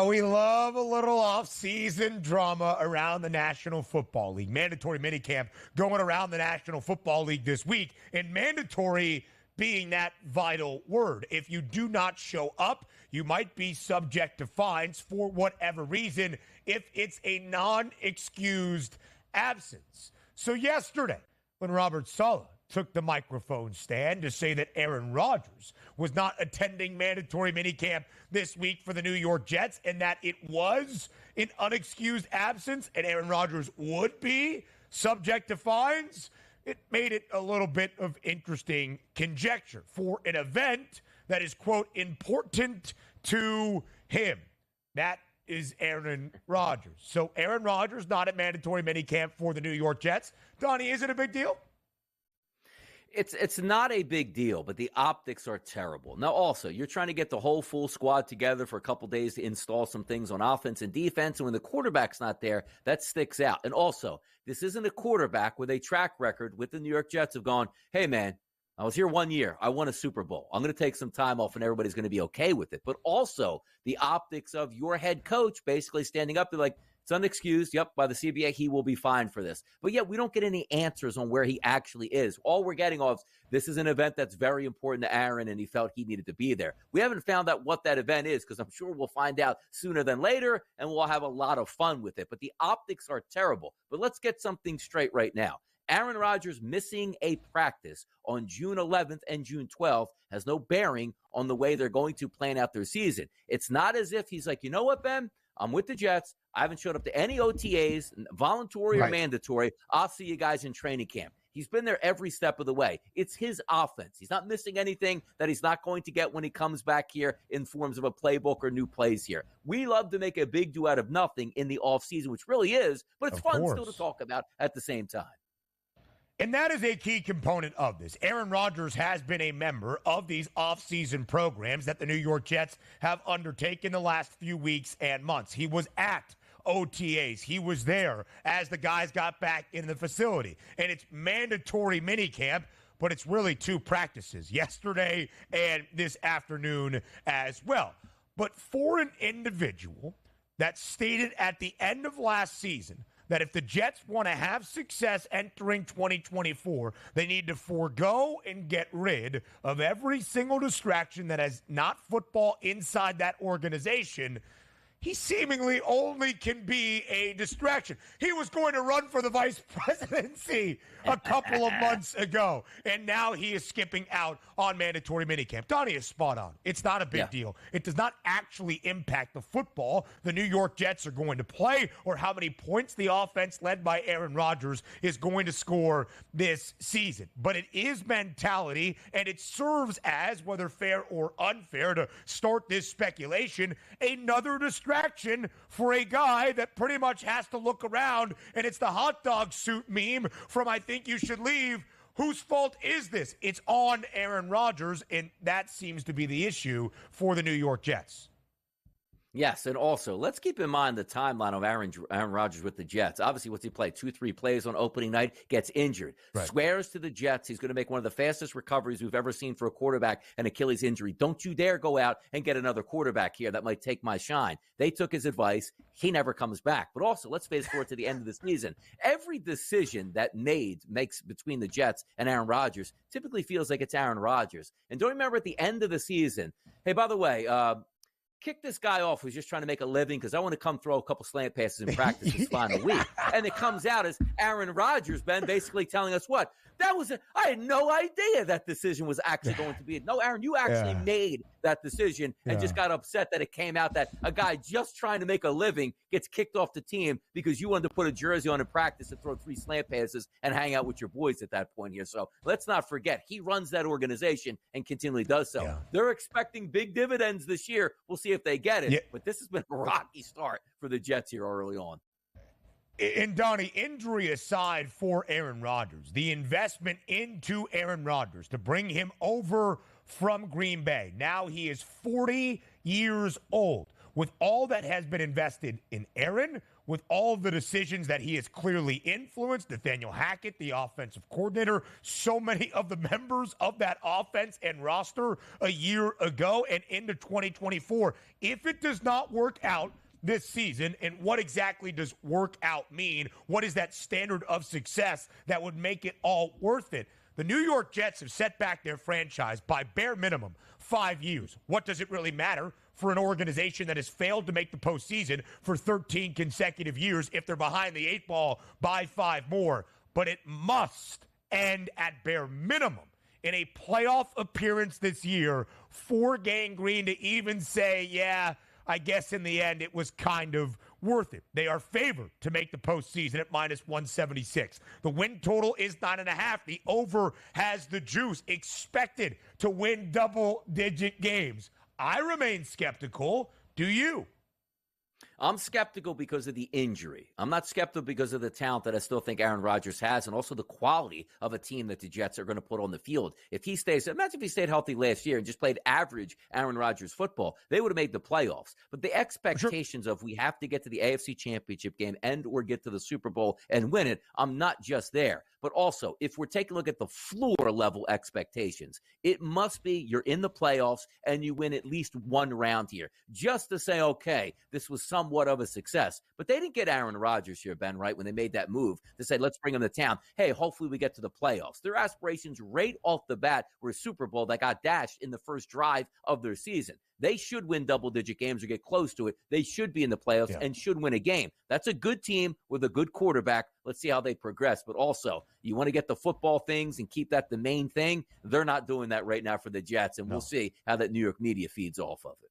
We love a little off-season drama around the National Football League. Mandatory minicamp going around the National Football League this week, and mandatory being that vital word. If you do not show up, you might be subject to fines for whatever reason if it's a non-excused absence. So yesterday, when Robert Saleh took the microphone stand to say that Aaron Rodgers was not attending mandatory minicamp this week for the New York Jets and that it was an unexcused absence and Aaron Rodgers would be subject to fines, it made it a little bit of interesting conjecture for an event that is, quote, important to him. That is Aaron Rodgers. So Aaron Rodgers not at mandatory minicamp for the New York Jets. Donnie, is it a big deal? It's not a big deal, but the optics are terrible. Now, also, you're trying to get the whole full squad together for a couple days to install some things on offense and defense, and when the quarterback's not there, that sticks out. And also, this isn't a quarterback with a track record with the New York Jets of going, hey, man, I was here 1 year. I won a Super Bowl. I'm going to take some time off, and everybody's going to be okay with it. But also, the optics of your head coach basically standing up, they're like, it's unexcused. Yep, by the CBA, he will be fine for this. But yet, we don't get any answers on where he actually is. All we're getting off, this is an event that's very important to Aaron, and he felt he needed to be there. We haven't found out what that event is, because I'm sure we'll find out sooner than later, and we'll have a lot of fun with it. But the optics are terrible. But let's get something straight right now. Aaron Rodgers missing a practice on June 11th and June 12th has no bearing on the way they're going to plan out their season. It's not as if he's like, you know what, Ben? I'm with the Jets. I haven't showed up to any OTAs, voluntary or mandatory. I'll see you guys in training camp. He's been there every step of the way. It's his offense. He's not missing anything that he's not going to get when he comes back here in forms of a playbook or new plays here. We love to make a big do out of nothing in the offseason, which really is, but it's fun still to talk about at the same time. And that is a key component of this. Aaron Rodgers has been a member of these offseason programs that the New York Jets have undertaken the last few weeks and months. He was at OTAs. He was there as the guys got back in the facility. And it's mandatory minicamp, but it's really two practices, yesterday and this afternoon as well. But for an individual that stated at the end of last season that if the Jets want to have success entering 2024, they need to forego and get rid of every single distraction that has not football inside that organization, he seemingly only can be a distraction. He was going to run for the vice presidency a couple of months ago, and now he is skipping out on mandatory minicamp. Donnie is spot on. It's not a big deal. It does not actually impact the football the New York Jets are going to play or how many points the offense led by Aaron Rodgers is going to score this season. But it is mentality, and it serves as, whether fair or unfair to start this speculation, another distraction for a guy that pretty much has to look around, and it's the hot dog suit meme from I Think You Should Leave. Whose fault is this? It's on Aaron Rodgers, and that seems to be the issue for the New York Jets. Yes, and also, let's keep in mind the timeline of Aaron Rodgers with the Jets. Obviously, what's he play? 2-3 plays on opening night, gets injured. Right. Swears to the Jets he's going to make one of the fastest recoveries we've ever seen for a quarterback, an Achilles injury. Don't you dare go out and get another quarterback here that might take my shine. They took his advice. He never comes back. But also, let's fast forward to the end of the season. Every decision that Nate makes between the Jets and Aaron Rodgers typically feels like it's Aaron Rodgers. And don't remember at the end of the season, hey, by the way, kick this guy off who's just trying to make a living because I want to come throw a couple slant passes in practice this final week. And it comes out as Aaron Rodgers, Ben, basically telling us what? I had no idea that decision was actually going to be. No, Aaron, you actually made that decision and just got upset that it came out that a guy just trying to make a living gets kicked off the team because you wanted to put a jersey on in practice and throw 3 slant passes and hang out with your boys at that point here. So let's not forget, he runs that organization and continually does so. Yeah. They're expecting big dividends this year. We'll see if they get it. Yeah. But this has been a rocky start for the Jets here early on. And Donnie, injury aside for Aaron Rodgers, the investment into Aaron Rodgers to bring him over from Green Bay. Now he is 40 years old. with all that has been invested in Aaron, with all the decisions that he has clearly influenced, Nathaniel Hackett, the offensive coordinator, so many of the members of that offense and roster a year ago and into 2024, if it does not work out this season, and what exactly does work out mean? What is that standard of success that would make it all worth it? The New York Jets have set back their franchise by bare minimum 5 years. What does it really matter for an organization that has failed to make the postseason for 13 consecutive years if they're behind the 8 ball by 5 more? But it must end at bare minimum in a playoff appearance this year for Gang Green to even say, yeah, I guess in the end it was kind of worth it. They are favored to make the postseason at -176. The win total is 9.5. The over has the juice. Expected to win double-digit games. I remain skeptical. Do you? I'm skeptical because of the injury. I'm not skeptical because of the talent that I still think Aaron Rodgers has and also the quality of a team that the Jets are going to put on the field. If he stays, imagine if he stayed healthy last year and just played average Aaron Rodgers football, they would have made the playoffs. But the expectations of we have to get to the AFC Championship game and or get to the Super Bowl and win it, I'm not just there. But also, if we're taking a look at the floor level expectations, it must be you're in the playoffs and you win at least one round here. Just to say, okay, this was somewhat of a success. But they didn't get Aaron Rodgers here, Ben, right, when they made that move to say, let's bring him to town. Hey, hopefully we get to the playoffs. Their aspirations right off the bat were a Super Bowl that got dashed in the first drive of their season. They should win double-digit games or get close to it. They should be in the playoffs and should win a game. That's a good team with a good quarterback. Let's see how they progress. But also, you want to get the football things and keep that the main thing. They're not doing that right now for the Jets, and we'll see how that New York media feeds off of it.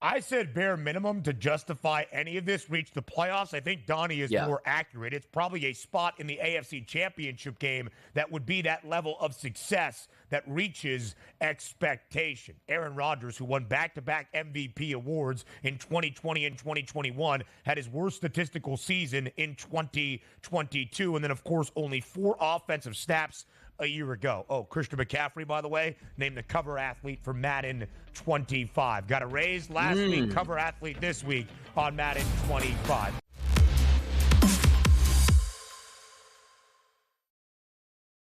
I said bare minimum to justify any of this, reach the playoffs. I think Donnie is more accurate. It's probably a spot in the AFC Championship game that would be that level of success that reaches expectation. Aaron Rodgers, who won back-to-back MVP awards in 2020 and 2021, had his worst statistical season in 2022. And then, of course, only 4 offensive snaps a year ago. Oh, Christian McCaffrey, by the way, named the cover athlete for Madden 25. Got a raise last week, cover athlete this week on Madden 25.